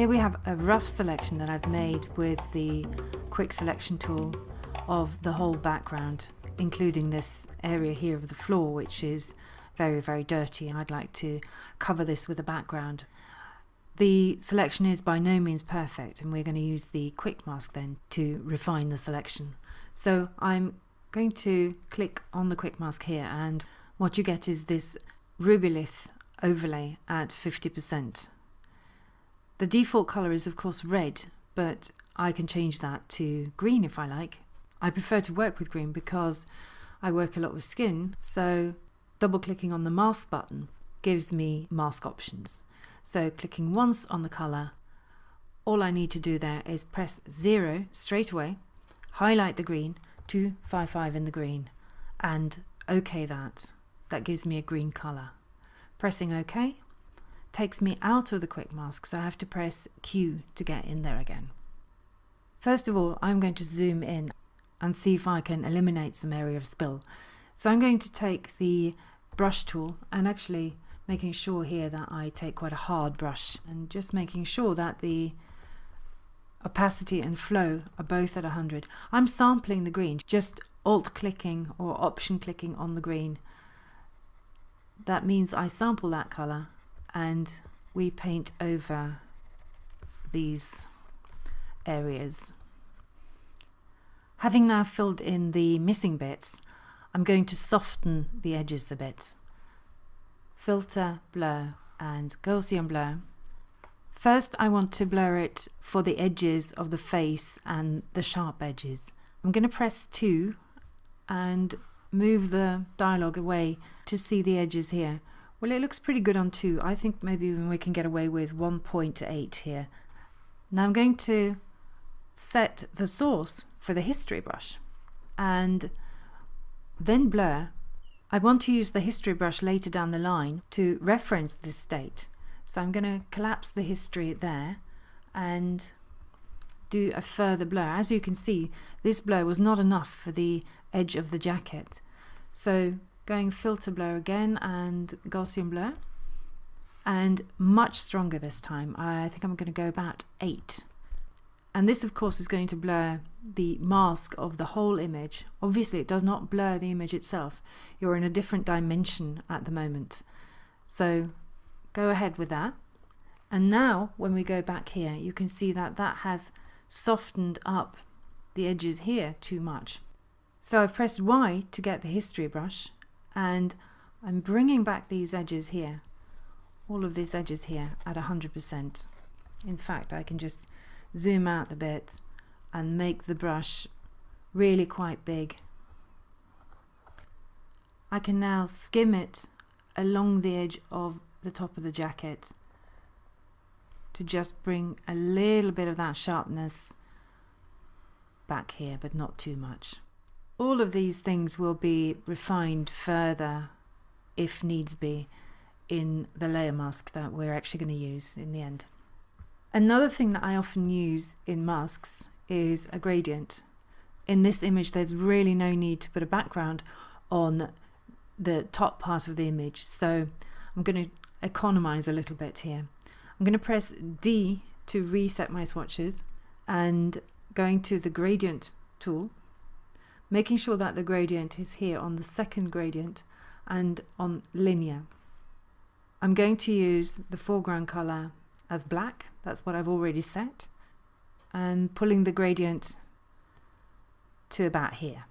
Here we have a rough selection that I've made with the quick selection tool of the whole background, including this area here of the floor, which is very, very dirty, and I'd like to cover this with a background. The selection is by no means perfect, and we're going to use the quick mask then to refine the selection. So I'm going to click on the quick mask here, and what you get is this rubylith overlay at 50%. The default color is of course red, but I can change that to green if I like. I prefer to work with green because I work a lot with skin, so double clicking on the mask button gives me mask options. So clicking once on the color, all I need to do there is press 0 straight away, highlight the green, 255 in the green, and OK that. That gives me a green color. Pressing OK takes me out of the quick mask, so I have to press Q to get in there again. First of all, I'm going to zoom in and see if I can eliminate some area of spill. So I'm going to take the brush tool and actually making sure here that I take quite a hard brush and just making sure that the opacity and flow are both at 100. I'm sampling the green, just alt clicking or option clicking on the green. That means I sample that color and we paint over these areas. Having now filled in the missing bits, I'm going to soften the edges a bit. Filter, blur, and Gaussian blur. First I want to blur it for the edges of the face and the sharp edges. I'm going to press 2 and move the dialogue away to see the edges here. Well, it looks pretty good on 2. I think maybe we can get away with 1.8 here. Now I'm going to set the source for the history brush and then blur. I want to use the history brush later down the line to reference this state. So I'm going to collapse the history there and do a further blur. As you can see, this blur was not enough for the edge of the jacket. So going filter blur again and Gaussian blur, and much stronger this time. I think I'm going to go about 8. And this of course is going to blur the mask of the whole image. Obviously it does not blur the image itself. You're in a different dimension at the moment. So go ahead with that. And now when we go back here, you can see that that has softened up the edges here too much. So I've pressed Y to get the history brush, and I'm bringing back these edges here, all of these edges here at 100%. In fact, I can just zoom out a bit and make the brush really quite big. I can now skim it along the edge of the top of the jacket to just bring a little bit of that sharpness back here, but not too much. All of these things will be refined further if needs be in the layer mask that we're actually going to use in the end. Another thing that I often use in masks is a gradient. In this image there's really no need to put a background on the top part of the image, so I'm going to economize a little bit here. I'm going to press D to reset my swatches and going to the gradient tool, making sure that the gradient is here on the second gradient and on linear. I'm going to use the foreground color as black. That's what I've already set, and pulling the gradient to about here.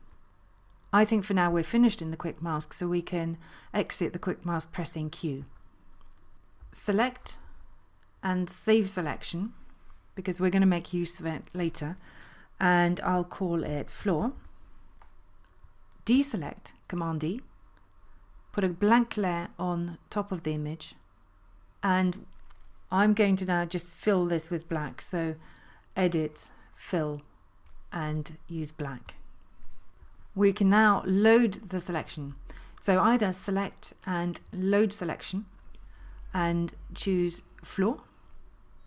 I think for now we're finished in the quick mask, so we can exit the quick mask pressing Q. Select and save selection because we're going to make use of it later, and I'll call it floor. Deselect, Command D, put a blank layer on top of the image, and I'm going to now just fill this with black, so edit, fill, and use black. We can now load the selection, so either select and load selection and choose floor,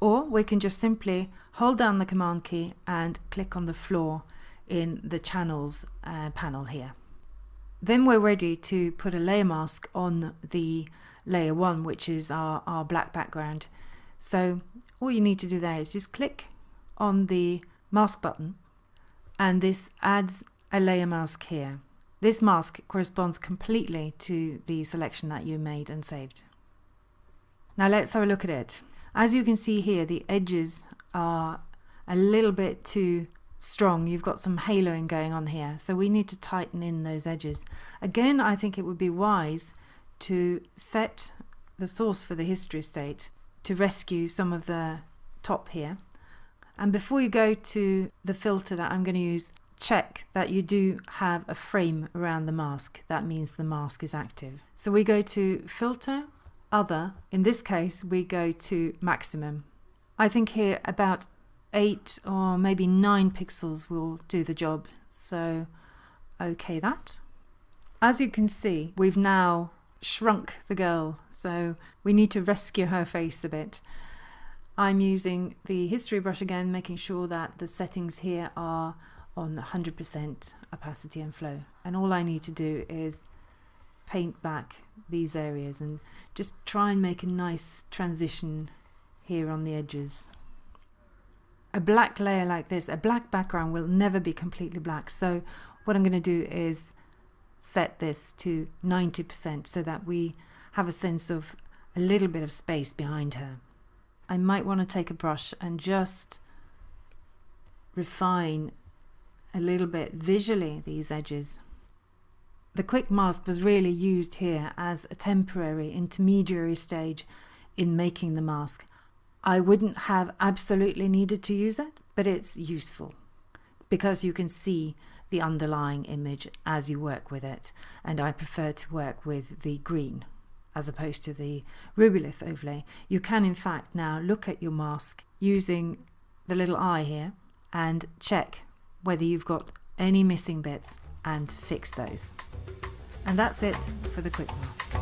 or we can just simply hold down the Command key and click on the floor in the channels panel here. Then we're ready to put a layer mask on the layer 1, which is our black background. So all you need to do there is just click on the mask button, and this adds a layer mask here. This mask corresponds completely to the selection that you made and saved. Now let's have a look at it. As you can see here, the edges are a little bit too strong. You've got some haloing going on here, so we need to tighten in those edges. Again, I think it would be wise to set the source for the history state to rescue some of the top here. And before you go to the filter that I'm going to use, check that you do have a frame around the mask. That means the mask is active. So we go to Filter, Other. In this case, we go to Maximum. I think here about 8 or maybe 9 pixels will do the job. So, okay that. As you can see, we've now shrunk the girl, so we need to rescue her face a bit. I'm using the history brush again, making sure that the settings here are on 100% opacity and flow, and all I need to do is paint back these areas and just try and make a nice transition here on the edges. A black layer like this, a black background, will never be completely black, so what I'm going to do is set this to 90% so that we have a sense of a little bit of space behind her. I might want to take a brush and just refine a little bit visually these edges. The quick mask was really used here as a temporary intermediary stage in making the mask. I wouldn't have absolutely needed to use it, but it's useful because you can see the underlying image as you work with it, and I prefer to work with the green as opposed to the Rubylith overlay. You can in fact now look at your mask using the little eye here and check whether you've got any missing bits and fix those. And that's it for the quick mask.